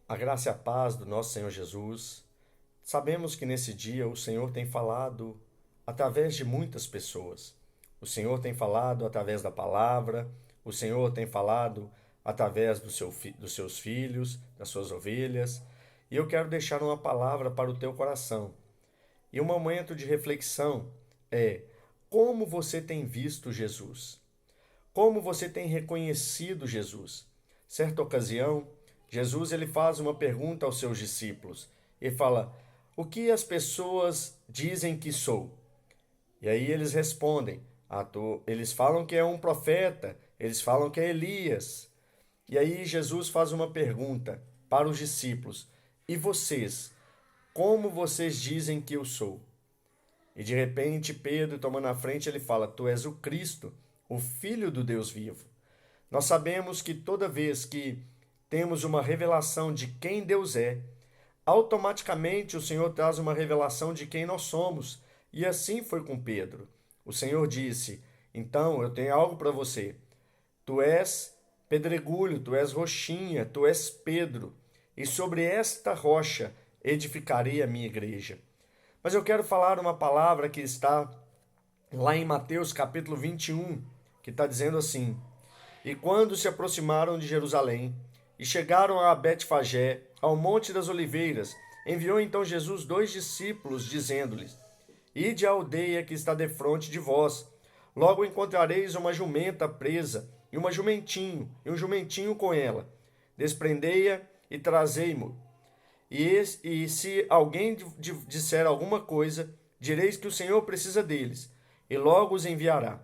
A graça e a paz do nosso Senhor Jesus. Sabemos que nesse dia o Senhor tem falado através de muitas pessoas. O Senhor tem falado através da palavra, o Senhor tem falado através dos seus filhos, das suas ovelhas. E eu quero deixar uma palavra para o teu coração. E um momento de reflexão é: como você tem visto Jesus? Como você tem reconhecido Jesus? Certa ocasião, Jesus ele faz uma pergunta aos seus discípulos. Ele fala: "O que as pessoas dizem que sou?" E aí eles respondem: eles falam que é um profeta, eles falam que é Elias. E aí Jesus faz uma pergunta para os discípulos: "E vocês? Como vocês dizem que eu sou?" E de repente Pedro, tomando a frente, ele fala: "Tu és o Cristo, o Filho do Deus vivo." Nós sabemos que toda vez que temos uma revelação de quem Deus é, automaticamente o Senhor traz uma revelação de quem nós somos. E assim foi com Pedro. O Senhor disse: "Então eu tenho algo para você. Tu és pedregulho, tu és roxinha, tu és Pedro, e sobre esta rocha edificarei a minha igreja." Mas eu quero falar uma palavra que está lá em Mateus capítulo 21, que está dizendo assim: "E quando se aproximaram de Jerusalém e chegaram a Betfagé, ao Monte das Oliveiras, enviou então Jesus 2 discípulos, dizendo-lhes: Ide à aldeia que está defronte de vós. Logo encontrareis uma jumenta presa, e um jumentinho com ela. Desprendei-a e trazei-mo. E se alguém disser alguma coisa, direis que o Senhor precisa deles, e logo os enviará."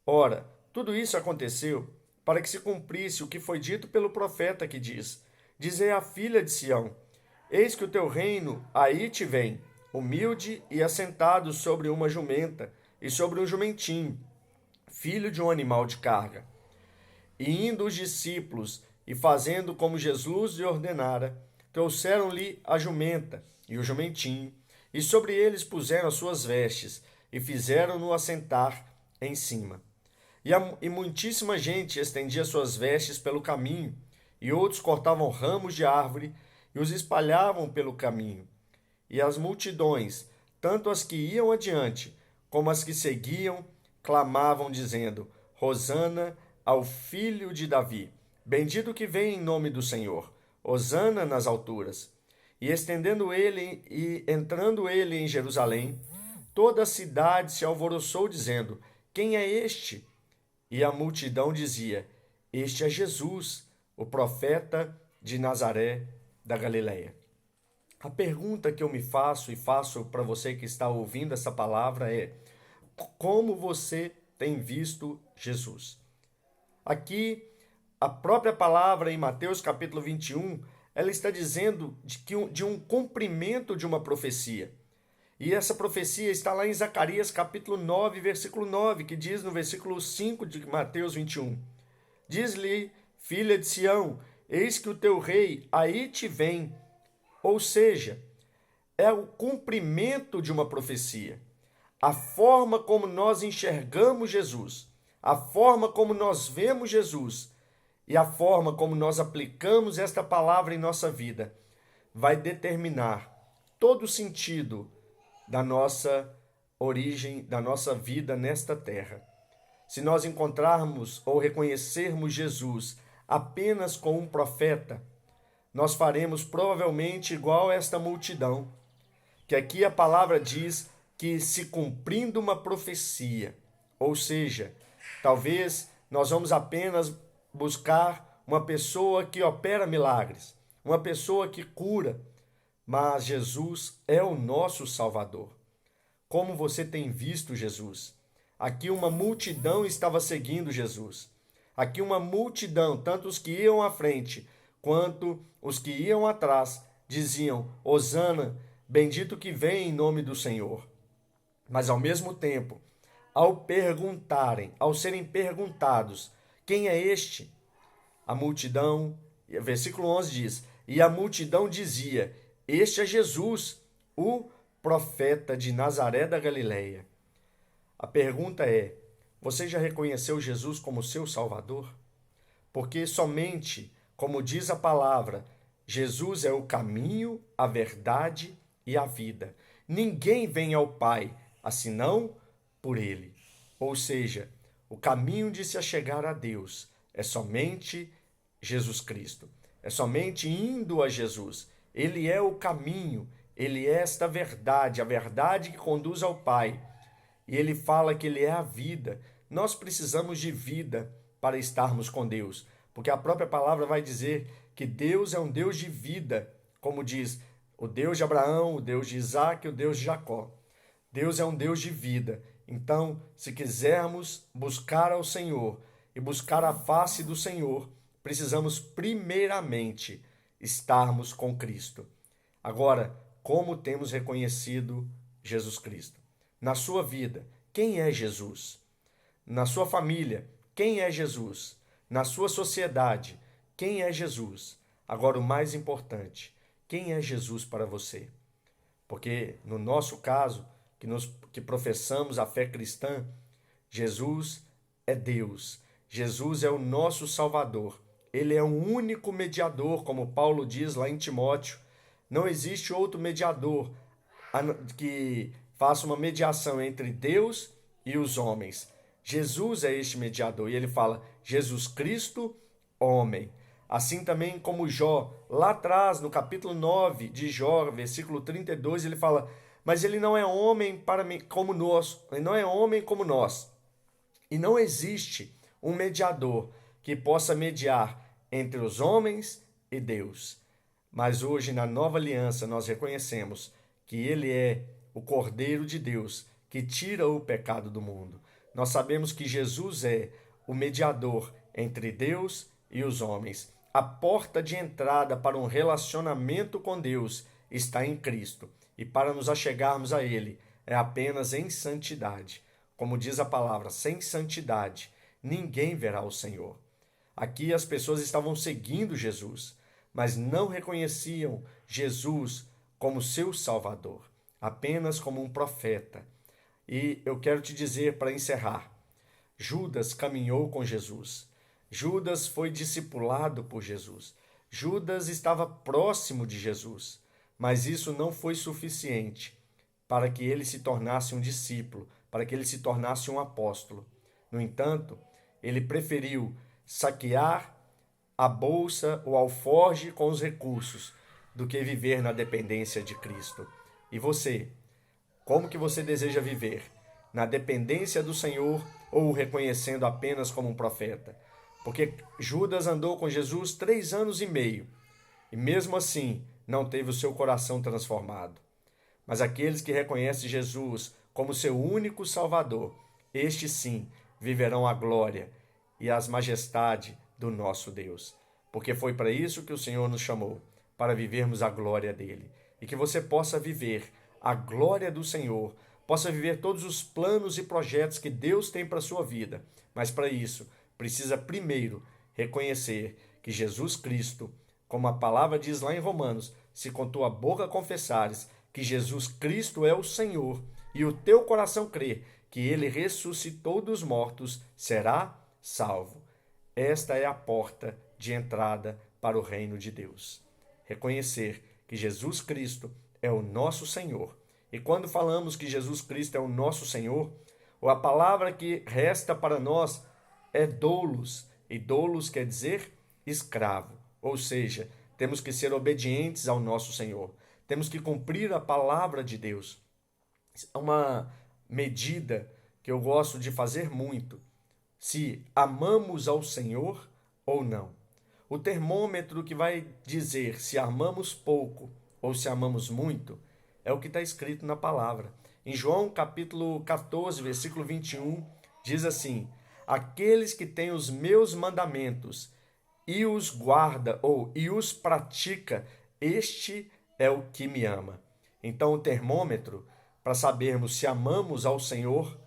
Ora, tudo isso aconteceu para que se cumprisse o que foi dito pelo profeta que diz: "Dizei à filha de Sião: Eis que o teu reino aí te vem, humilde e assentado sobre uma jumenta e sobre um jumentinho, filho de um animal de carga." E indo os discípulos e fazendo como Jesus lhe ordenara, trouxeram-lhe a jumenta e o jumentinho, e sobre eles puseram as suas vestes, e fizeram-no assentar em cima. E muitíssima gente estendia suas vestes pelo caminho, e outros cortavam ramos de árvore e os espalhavam pelo caminho. E as multidões, tanto as que iam adiante como as que seguiam, clamavam, dizendo: "Hosana ao filho de Davi! Bendito que vem em nome do Senhor! Hosana nas alturas!" E entrando ele em Jerusalém, toda a cidade se alvoroçou, dizendo: "Quem é este?" E a multidão dizia: "Este é Jesus, o profeta de Nazaré da Galileia." A pergunta que eu me faço e faço para você que está ouvindo essa palavra é: como você tem visto Jesus? Aqui, a própria palavra em Mateus capítulo 21, ela está dizendo de um cumprimento de uma profecia. E essa profecia está lá em Zacarias capítulo 9, versículo 9, que diz no versículo 5 de Mateus 21: "Diz-lhe, filha de Sião, eis que o teu rei aí te vem." Ou seja, é o cumprimento de uma profecia. A forma como nós enxergamos Jesus, a forma como nós vemos Jesus e a forma como nós aplicamos esta palavra em nossa vida vai determinar todo o sentido da nossa origem, da nossa vida nesta terra. Se nós encontrarmos ou reconhecermos Jesus apenas como um profeta, nós faremos provavelmente igual a esta multidão, que aqui a palavra diz que se cumprindo uma profecia, ou seja, talvez nós vamos apenas buscar uma pessoa que opera milagres, uma pessoa que cura, mas Jesus é o nosso Salvador. Como você tem visto Jesus? Aqui uma multidão estava seguindo Jesus. Aqui uma multidão, tanto os que iam à frente quanto os que iam atrás, diziam: "Hosana, bendito que vem em nome do Senhor." Mas ao mesmo tempo, ao serem perguntados: "Quem é este?" A multidão, versículo 11 diz: "E a multidão dizia: Este é Jesus, o profeta de Nazaré da Galileia." A pergunta é: você já reconheceu Jesus como seu Salvador? Porque somente, como diz a palavra, Jesus é o caminho, a verdade e a vida. Ninguém vem ao Pai, senão por ele. Ou seja, o caminho de se achegar a Deus é somente Jesus Cristo. É somente indo a Jesus. Ele é o caminho, ele é esta verdade, a verdade que conduz ao Pai. E ele fala que ele é a vida. Nós precisamos de vida para estarmos com Deus, porque a própria palavra vai dizer que Deus é um Deus de vida, como diz o Deus de Abraão, o Deus de Isaac e o Deus de Jacó. Deus é um Deus de vida. Então, se quisermos buscar ao Senhor e buscar a face do Senhor, precisamos primeiramente estarmos com Cristo. Agora, como temos reconhecido Jesus Cristo? Na sua vida, quem é Jesus? Na sua família, quem é Jesus? Na sua sociedade, quem é Jesus? Agora, o mais importante, quem é Jesus para você? Porque no nosso caso, que professamos a fé cristã, Jesus é Deus. Jesus é o nosso Salvador. Ele é o único mediador, como Paulo diz lá em Timóteo. Não existe outro mediador que faça uma mediação entre Deus e os homens. Jesus é este mediador. E ele fala, Jesus Cristo, homem. Assim também como Jó, lá atrás, no capítulo 9 de Jó, versículo 32, ele fala, mas ele não é homem como nós, ele não é homem como nós. E não existe um mediador que possa mediar entre os homens e Deus. Mas hoje, na nova aliança, nós reconhecemos que ele é o Cordeiro de Deus, que tira o pecado do mundo. Nós sabemos que Jesus é o mediador entre Deus e os homens. A porta de entrada para um relacionamento com Deus está em Cristo. E para nos achegarmos a Ele é apenas em santidade. Como diz a palavra, sem santidade ninguém verá o Senhor. Aqui as pessoas estavam seguindo Jesus, mas não reconheciam Jesus como seu Salvador, apenas como um profeta. E eu quero te dizer para encerrar, Judas caminhou com Jesus. Judas foi discipulado por Jesus. Judas estava próximo de Jesus, mas isso não foi suficiente para que ele se tornasse um discípulo, para que ele se tornasse um apóstolo. No entanto, ele preferiu saquear a bolsa, o alforje com os recursos, do que viver na dependência de Cristo. E você, como que você deseja viver? Na dependência do Senhor ou o reconhecendo apenas como um profeta? Porque Judas andou com Jesus 3 anos e meio e mesmo assim não teve o seu coração transformado. Mas aqueles que reconhecem Jesus como seu único Salvador, estes sim viverão a glória e as majestade do nosso Deus. Porque foi para isso que o Senhor nos chamou, para vivermos a glória dele. E que você possa viver a glória do Senhor, possa viver todos os planos e projetos que Deus tem para a sua vida. Mas para isso, precisa primeiro reconhecer que Jesus Cristo, como a palavra diz lá em Romanos, se com tua boca confessares que Jesus Cristo é o Senhor e o teu coração crer que ele ressuscitou dos mortos, será salvo. Esta é a porta de entrada para o reino de Deus. Reconhecer que Jesus Cristo é o nosso Senhor. E quando falamos que Jesus Cristo é o nosso Senhor, a palavra que resta para nós é doulos. E doulos quer dizer escravo. Ou seja, temos que ser obedientes ao nosso Senhor. Temos que cumprir a palavra de Deus. É uma medida que eu gosto de fazer muito. Se amamos ao Senhor ou não. O termômetro que vai dizer se amamos pouco ou se amamos muito é o que está escrito na palavra. Em João capítulo 14, versículo 21, diz assim: aqueles que têm os meus mandamentos e os guarda e os pratica, este é o que me ama. Então o termômetro para sabermos se amamos ao Senhor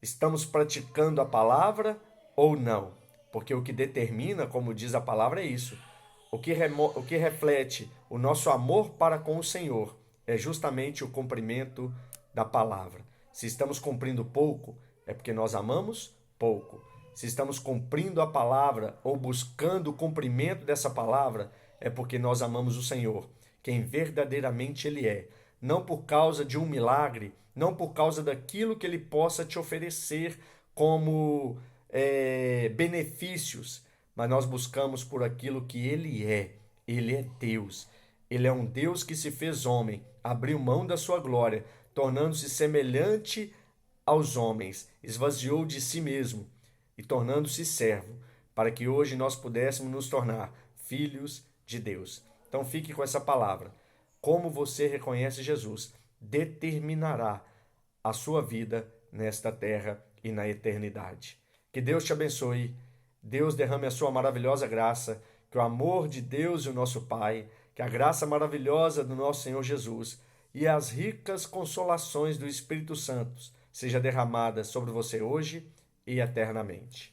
estamos praticando a palavra ou não? Porque o que determina, como diz a palavra, é isso. O que reflete o nosso amor para com o Senhor é justamente o cumprimento da palavra. Se estamos cumprindo pouco, é porque nós amamos pouco. Se estamos cumprindo a palavra ou buscando o cumprimento dessa palavra, é porque nós amamos o Senhor, quem verdadeiramente Ele é. Não por causa de um milagre, não por causa daquilo que Ele possa te oferecer como benefícios, mas nós buscamos por aquilo que Ele é. Ele é Deus. Ele é um Deus que se fez homem, abriu mão da sua glória, tornando-se semelhante aos homens, esvaziou de si mesmo e tornando-se servo, para que hoje nós pudéssemos nos tornar filhos de Deus. Então fique com essa palavra. Como você reconhece Jesus determinará a sua vida nesta terra e na eternidade. Que Deus te abençoe, Deus derrame a sua maravilhosa graça, que o amor de Deus e o nosso Pai, que a graça maravilhosa do nosso Senhor Jesus e as ricas consolações do Espírito Santo seja derramada sobre você hoje e eternamente.